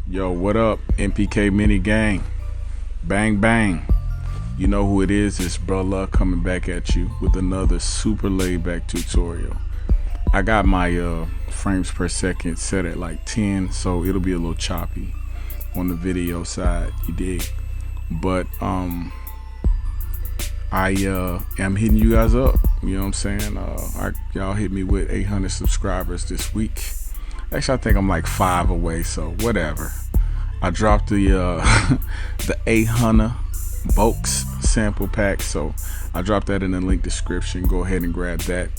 Yo, what up, MPK mini gang? Bang bang. You know who it is? It's Bro Luuh coming back at you with another super laid back tutorial. I got my frames per second set at like 10, so it'll be a little choppy on the video side, you dig? But I am hitting you guys up, you know what I'm saying? Y'all hit me with 800 subscribers this week. Actually, I think I'm like 5 away, so whatever. I dropped the the 800 Box sample pack, so I dropped that in the link description. Go ahead and grab that.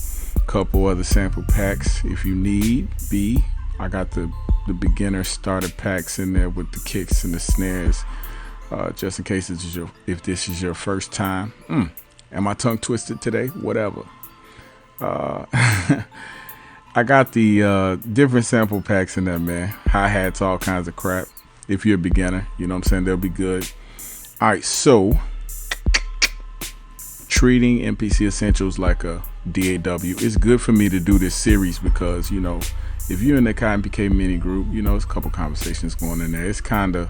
Couple other sample packs if you need be. I got the beginner starter packs in there with the kicks and the snares, just in case if this is your first time. Am I tongue twisted today? Whatever. I got the different sample packs in there, man. Hi-hats, all kinds of crap. If you're a beginner, you know what I'm saying, they'll be good. All right, so treating MPC Essentials like a DAW. It's good for me to do this series because, you know, if you're in the Akai MPK mini group, you know, there's a couple conversations going in there. It's kind of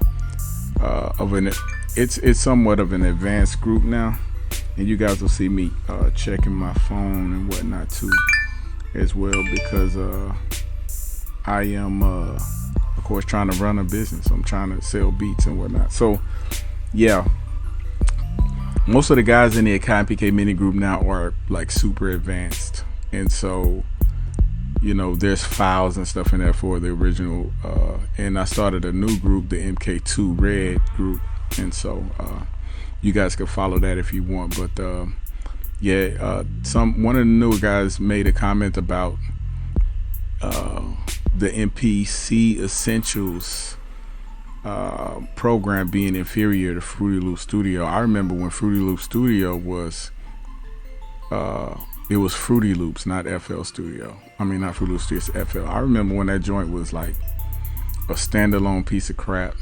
it's somewhat of an advanced group now, and you guys will see me checking my phone and whatnot too as well, because I am of course trying to run a business. I'm trying to sell beats and whatnot. So yeah, most of the guys in the Akai MPK mini group now are like super advanced, and so, you know, there's files and stuff in there for the original, and I started a new group, the MK2 Red group, and so you guys can follow that if you want. But yeah, one of the newer guys made a comment about the MPC Essentials program being inferior to Fruity Loop Studio. I remember when Fruity Loop Studio was it was Fruity Loops, not FL Studio. I mean, not Fruity Loops Studio, it's FL. I remember when that joint was like a standalone piece of crap,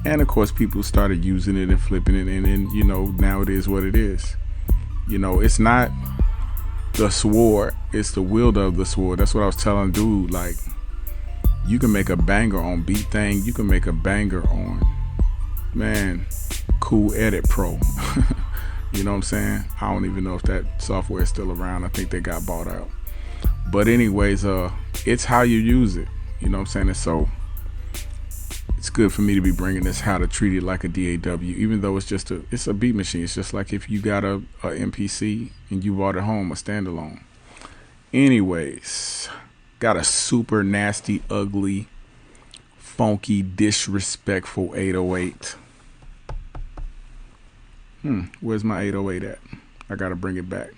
and of course people started using it and flipping it, and then, you know, now it is what it is. You know, it's not the sword, it's the wield of the sword. That's what I was telling dude. Like, you can make a banger on Beat Thing, you can make a banger on, man, Cool Edit Pro. You know what I'm saying? I don't even know if that software is still around. I think they got bought out. But anyways, it's how you use it. You know what I'm saying? And so it's good for me to be bringing this, how to treat it like a DAW, even though it's a beat machine. It's just like if you got a MPC and you bought it home, a standalone. Anyways, got a super nasty, ugly, funky, disrespectful 808. Where's my 808 at? I gotta bring it back.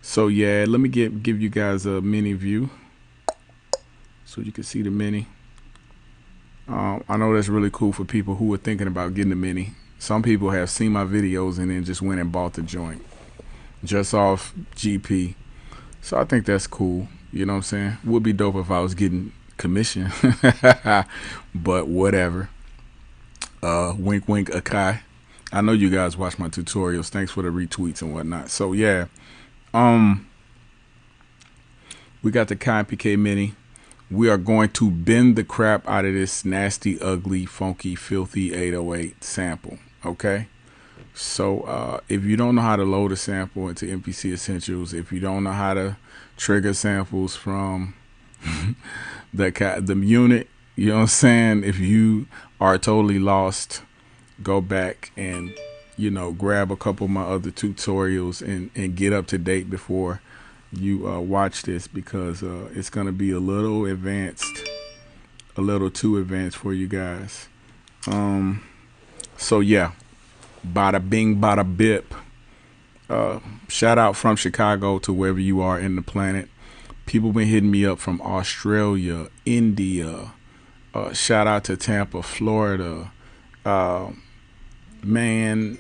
So yeah, let me give you guys a mini view so you can see the mini. I know that's really cool for people who are thinking about getting a mini. Some people have seen my videos and then just went and bought the joint just off GP. So I think that's cool. You know what I'm saying? Would be dope if I was getting commission. But whatever. Wink wink Akai. I know you guys watch my tutorials. Thanks for the retweets and whatnot. So yeah, we got the Akai MPK mini. We are going to bend the crap out of this nasty, ugly, funky, filthy 808 sample. Okay, so if you don't know how to load a sample into MPC Essentials, if you don't know how to trigger samples from the unit, you know what I'm saying, if you are totally lost, go back and, you know, grab a couple of my other tutorials and get up to date before you watch this, because it's gonna be a little advanced, a little too advanced for you guys. So yeah, bada bing bada bip. Shout out from Chicago to wherever you are in the planet. People been hitting me up from Australia, India, shout out to Tampa, Florida. Man,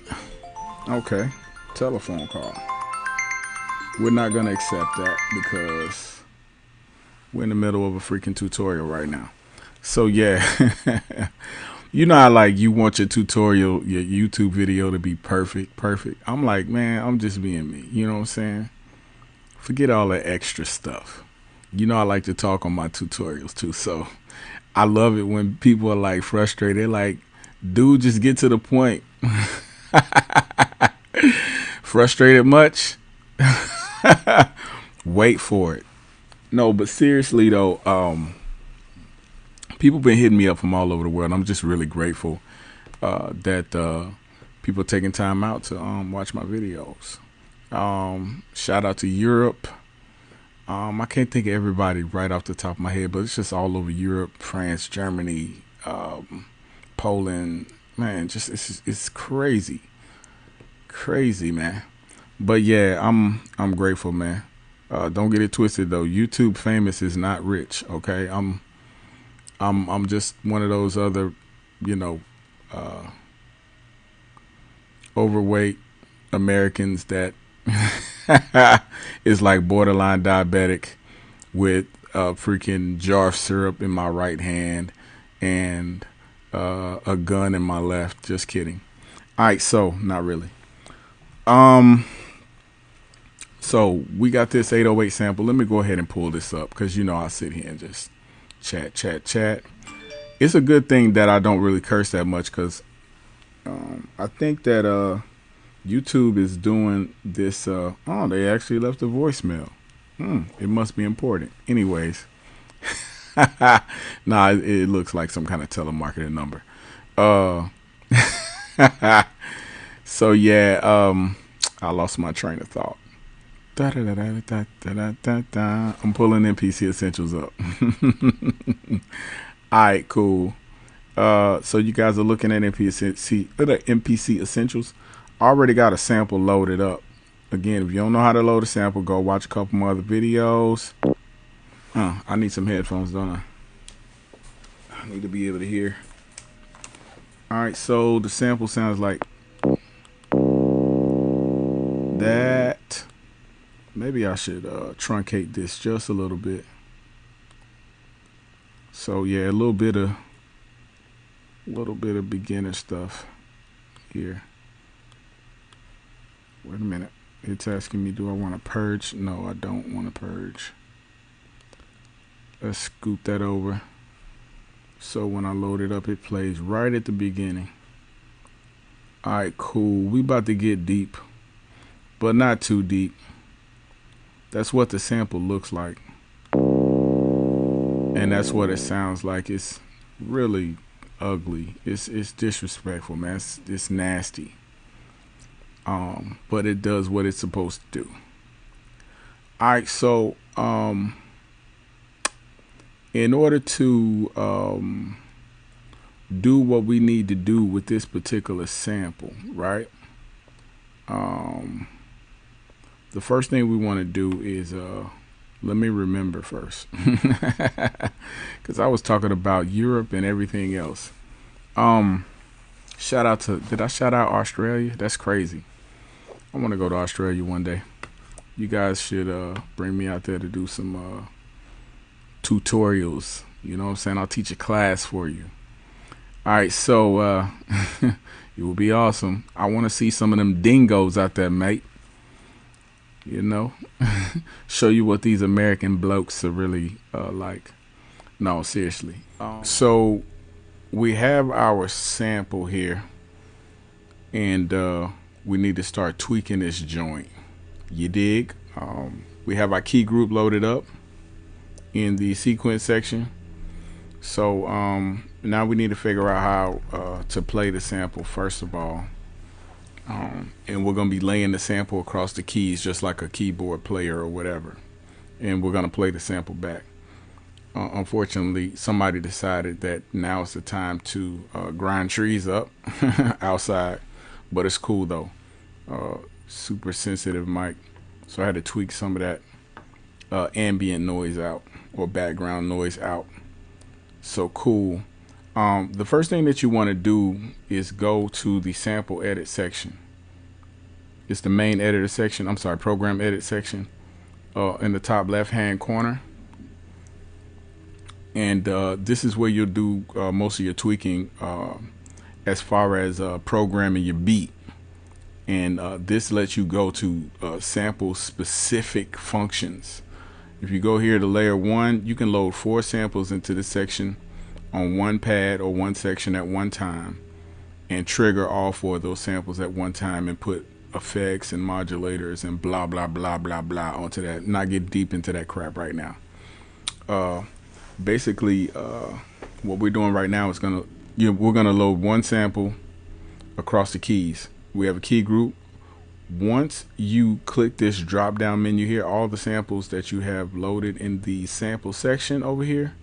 okay, telephone call. We're not gonna accept that because we're in the middle of a freaking tutorial right now. So yeah, you know how like you want your tutorial, your YouTube video to be perfect. I'm like, man, I'm just being me. You know what I'm saying? Forget all that extra stuff. you know I like to talk on my tutorials too, so I love it when people are like frustrated. They're like, dude, just get to the point. Frustrated much? Wait for it. No, but seriously though, people been hitting me up from all over the world. I'm just really grateful that people are taking time out to watch my videos. Shout out to Europe. I can't think of everybody right off the top of my head, but it's just all over Europe, France, Germany, Poland. Man, just it's crazy, crazy, man. But yeah, I'm grateful, man. Don't get it twisted though. YouTube famous is not rich. Okay, I'm just one of those other, you know, overweight Americans that is like borderline diabetic with a freaking jar of syrup in my right hand and a gun in my left. Just kidding. All right, so not really. So we got this 808 sample. Let me go ahead and pull this up because you know I sit here and just chat. It's a good thing that I don't really curse that much because I think that YouTube is doing this. Oh, they actually left a voicemail. It must be important. Anyways, nah, it looks like some kind of telemarketing number. So yeah, I lost my train of thought. I'm pulling MPC Essentials up. Alright, cool. So you guys are looking at MPC Essentials. I already got a sample loaded up. Again, if you don't know how to load a sample, go watch a couple more other videos. I need some headphones, don't I? I need to be able to hear. Alright, so the sample sounds like that. Maybe I should truncate this just a little bit. So yeah, a little bit of beginner stuff here. Wait a minute. It's asking me, do I want to purge? No, I don't want to purge. Let's scoot that over. So when I load it up, it plays right at the beginning. All right, cool. We about to get deep, but not too deep. That's what the sample looks like. And that's what it sounds like. It's really ugly. It's disrespectful, man. It's nasty. But it does what it's supposed to do. Alright, so in order to do what we need to do with this particular sample, right? The first thing we want to do is let me remember first, because I was talking about Europe and everything else. Shout out to, did I shout out Australia? That's crazy. I want to go to Australia one day. You guys should bring me out there to do some tutorials. You know what I'm saying? I'll teach a class for you. All right, so it will be awesome. I want to see some of them dingoes out there, mate. You know, show you what these American blokes are really like. No, seriously. So we have our sample here, and we need to start tweaking this joint. You dig? We have our key group loaded up in the sequence section. So now we need to figure out how to play the sample first of all. And we're going to be laying the sample across the keys just like a keyboard player or whatever. And we're going to play the sample back. Unfortunately, somebody decided that now is the time to grind trees up outside. But it's cool though. Super sensitive mic. So I had to tweak some of that ambient noise out or background noise out. So cool. The first thing that you want to do is go to the sample edit section. It's the main editor section. I'm sorry, program edit section in the top left hand corner. And this is where you'll do most of your tweaking as far as programming your beat. And this lets you go to sample specific functions. If you go here to layer 1, you can load 4 samples into this section on one pad or one section at one time, and trigger all 4 of those samples at one time and put effects and modulators and blah blah blah blah blah onto that. Not get deep into that crap right now. Basically, what we're doing right now is we're gonna load one sample across the keys. We have a key group. Once you click this drop down menu here, all the samples that you have loaded in the sample section over here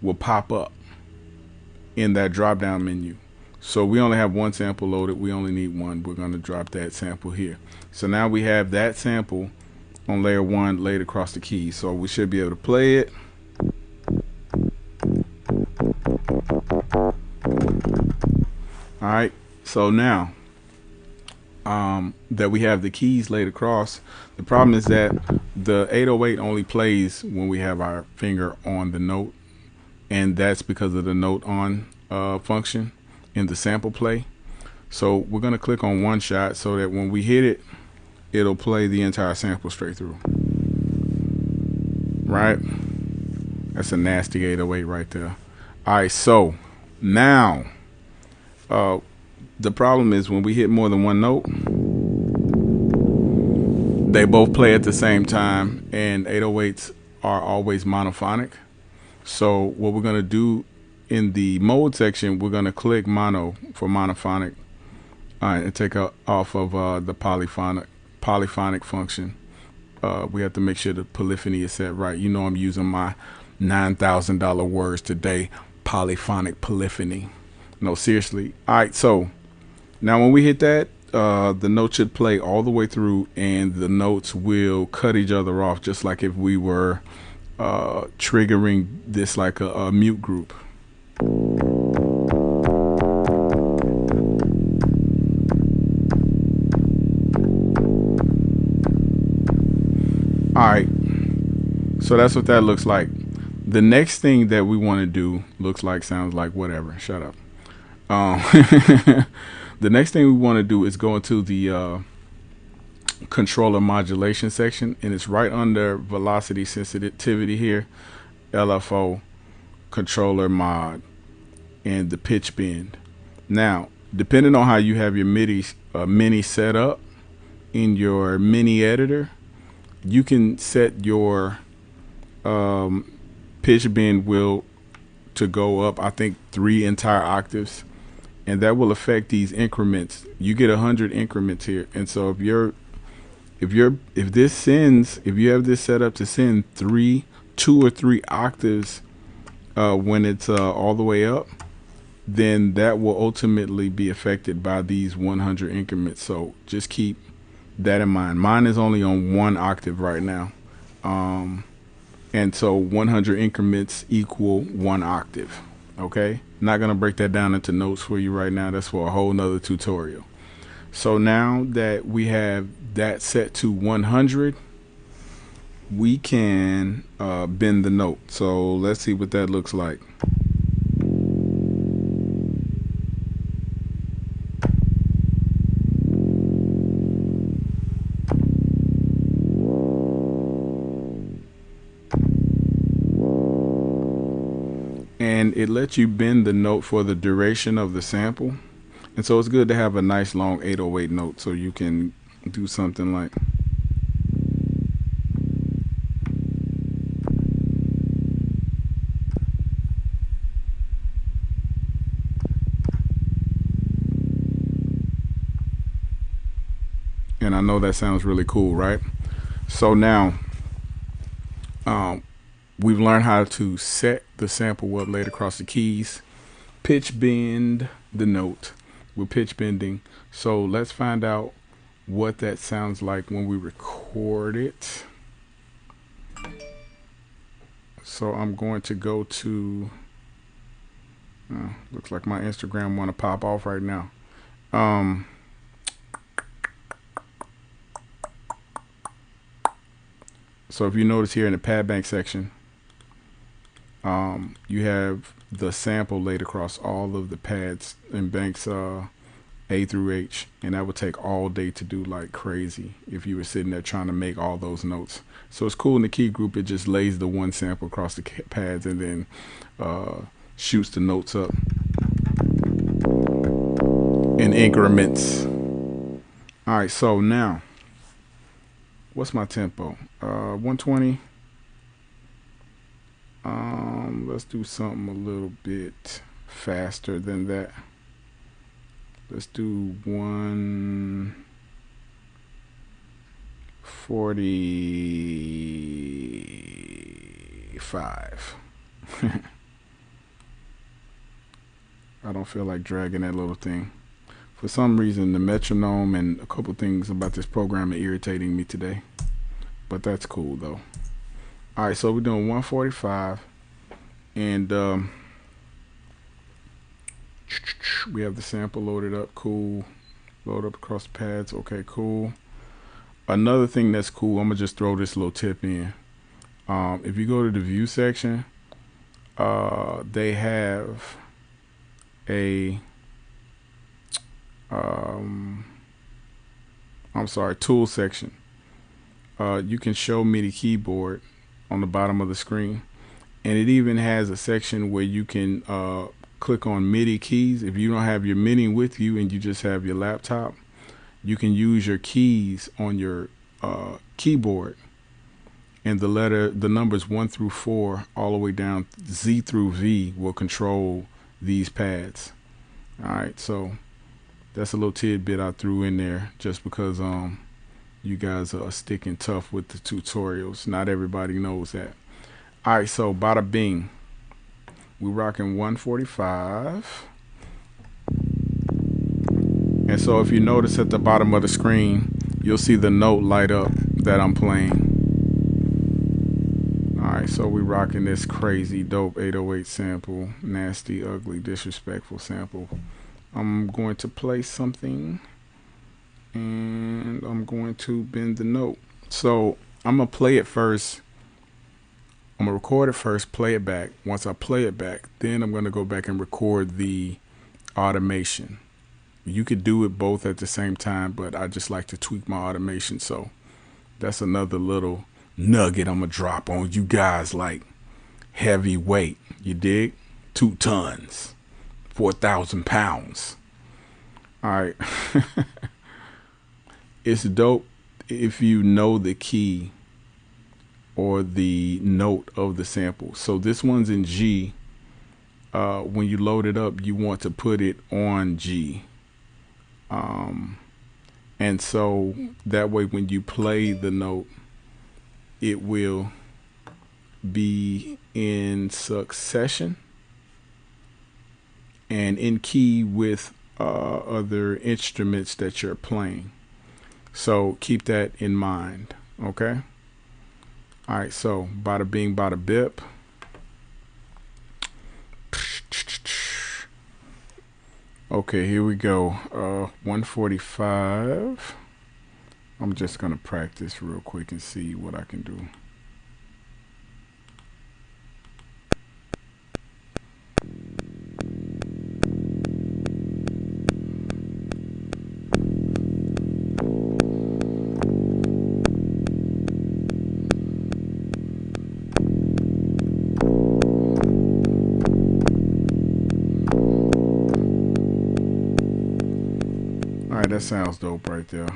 will pop up in that drop down menu. So we only have one sample loaded. We only need one. We're going to drop that sample here. So now we have that sample on layer 1 laid across the keys. So we should be able to play it. All right. So now that we have the keys laid across, the problem is that the 808 only plays when we have our finger on the note, and that's because of the note on function in the sample play. So we're going to click on one shot so that when we hit it, it'll play the entire sample straight through. Right? That's a nasty 808 right there. All right, so now the problem is when we hit more than one note, they both play at the same time, and 808s are always monophonic. So what we're going to do in the mode section, we're going to click mono for monophonic, and take off of the polyphonic function. We have to make sure the polyphony is set right. You know I'm using my $9,000 words today, polyphonic polyphony. No, seriously. All right, so now when we hit that, the note should play all the way through, and the notes will cut each other off, just like if we were triggering this like a mute group. Alright, so that's what that looks like. The next thing that we want to do looks like, sounds like, whatever, shut up. The next thing we want to do is go into the controller modulation section, and it's right under velocity sensitivity here, LFO, controller mod, and the pitch bend. Now, depending on how you have your mini set up in your mini editor, you can set your pitch bend wheel to go up, I think, 3 entire octaves, and that will affect these increments. You get 100 increments here, and so if you have this set up to send 2 or 3 octaves when it's all the way up, then that will ultimately be affected by these 100 increments. So just keep that in mind. Mine is only on 1 octave right now, and so 100 increments equal 1 octave. Okay, not gonna break that down into notes for you right now. That's for a whole nother tutorial. So now that we have that set to 100, we can bend the note. So let's see what that looks like. And it lets you bend the note for the duration of the sample. And so it's good to have a nice long 808 note, so you can do something like. And I know that sounds really cool, right? So now we've learned how to set the sample up laid across the keys, pitch bend the note. We're pitch bending. So let's find out what that sounds like when we record it. So I'm going to go to, looks like my Instagram want to pop off right now. So if you notice here in the pad bank section, you have the sample laid across all of the pads and banks, A through H, and that would take all day to do like crazy if you were sitting there trying to make all those notes. So it's cool in the key group. It just lays the one sample across the pads and then shoots the notes up in increments. All right, so now what's my tempo? 120. Let's do something a little bit faster than that. Let's do 145. I don't feel like dragging that little thing. For some reason, the metronome and a couple things about this program are irritating me today. But that's cool though. Alright, so we're doing 145. And we have the sample loaded up. Cool. Load up across the pads. Okay, cool. Another thing that's cool, I'm going to just throw this little tip in. If you go to the view section, they have a tool section. You can show MIDI keyboard on the bottom of the screen, and it even has a section where you can click on MIDI keys. If you don't have your MIDI with you and you just have your laptop, you can use your keys on your keyboard, and the numbers 1 through 4 all the way down Z through V will control these pads. Alright, so that's a little tidbit I threw in there just because you guys are sticking tough with the tutorials. Not everybody knows that. Alright, so bada bing. We're rocking 145. And so if you notice at the bottom of the screen, you'll see the note light up that I'm playing. Alright, so we're rocking this crazy dope 808 sample, nasty, ugly, disrespectful sample. I'm going to play something and I'm going to bend the note. So I'm going to play it first. I'm going to record it first, play it back. Once I play it back, then I'm going to go back and record the automation. You could do it both at the same time, but I just like to tweak my automation. So that's another little nugget I'm going to drop on you guys, like heavy weight. You dig? 2 tons, 4,000 pounds. All right. It's dope if you know the key or the note of the sample. So this one's in G. When you load it up, you want to put it on G. And so that way when you play the note, it will be in succession and in key with other instruments that you're playing. So keep that in mind, okay? All right, so bada bing, bada bip. Okay, here we go. 145. I'm just gonna practice real quick and see what I can do. Alright, that sounds dope right there.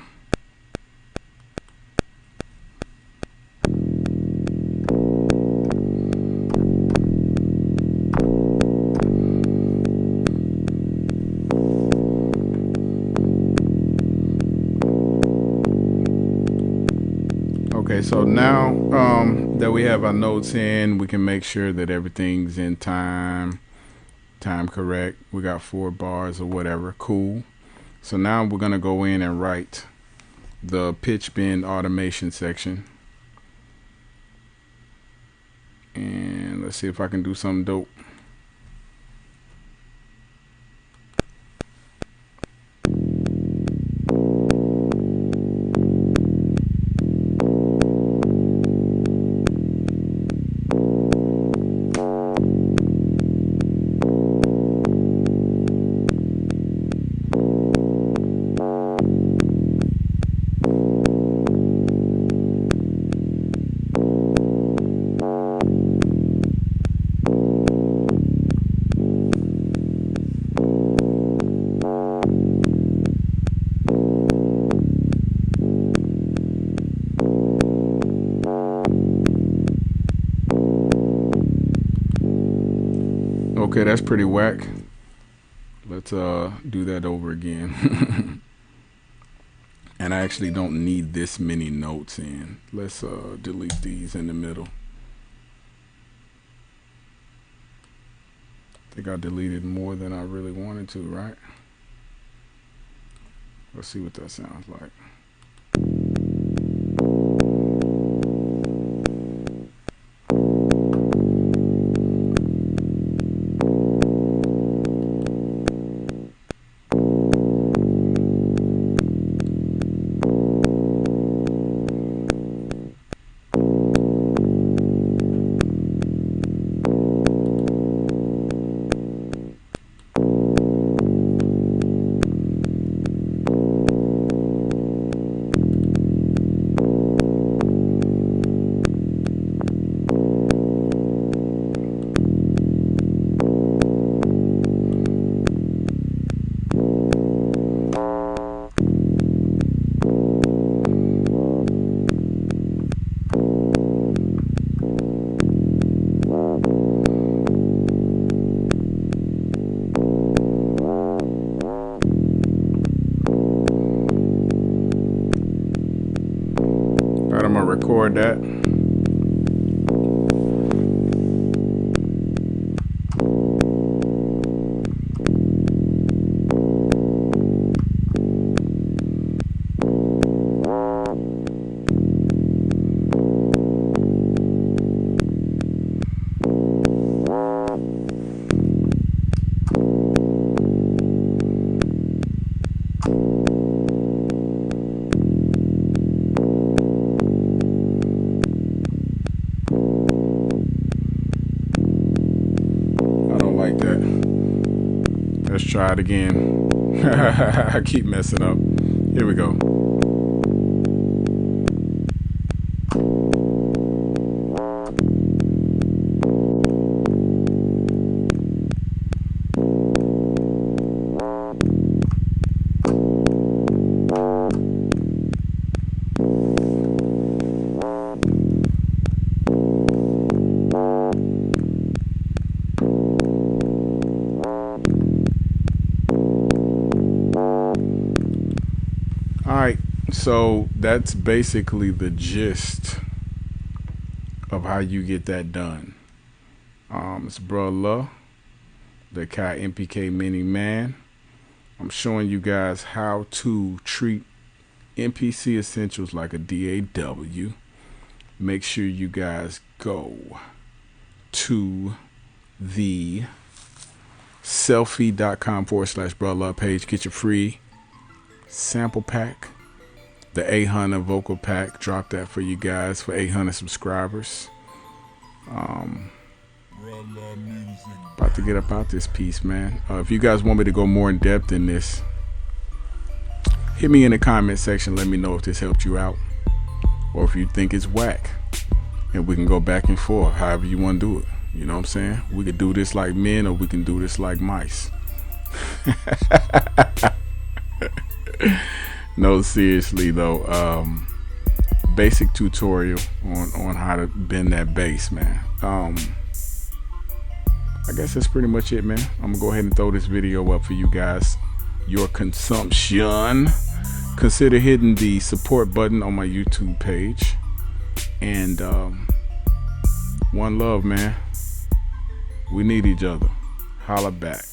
Okay, so now that we have our notes in, we can make sure that everything's in time correct. We got 4 bars or whatever. Cool. So now we're gonna go in and write the pitch bend automation section. And let's see if I can do something dope. Okay, that's pretty whack. Let's do that over again. And I actually don't need this many notes in. Let's delete these in the middle. I think I deleted more than I really wanted to, right? Let's see what that sounds like. I'm gonna record that. Let's try it again. I keep messing up. Here we go. Alright, so that's basically the gist of how you get that done. It's Luuh, the Akai MPK Mini Man. I'm showing you guys how to treat MPC essentials like a DAW. Make sure you guys go to the selfie.com/Luuh page. Get your free sample pack, the 800 vocal pack. Drop that for you guys for 800 subscribers. About to get up out this piece, man. If you guys want me to go more in depth in this, hit me in the comment section. Let me know if this helped you out or if you think it's whack, and we can go back and forth however you want to do it. You know what I'm saying? We could do this like men, or we can do this like mice. No, seriously though, basic tutorial on how to bend that bass, man. I guess that's pretty much it, man. I'm gonna go ahead and throw this video up for you guys, your consumption. Consider hitting the support button on my YouTube page, and one love, man. We need each other. Holla back.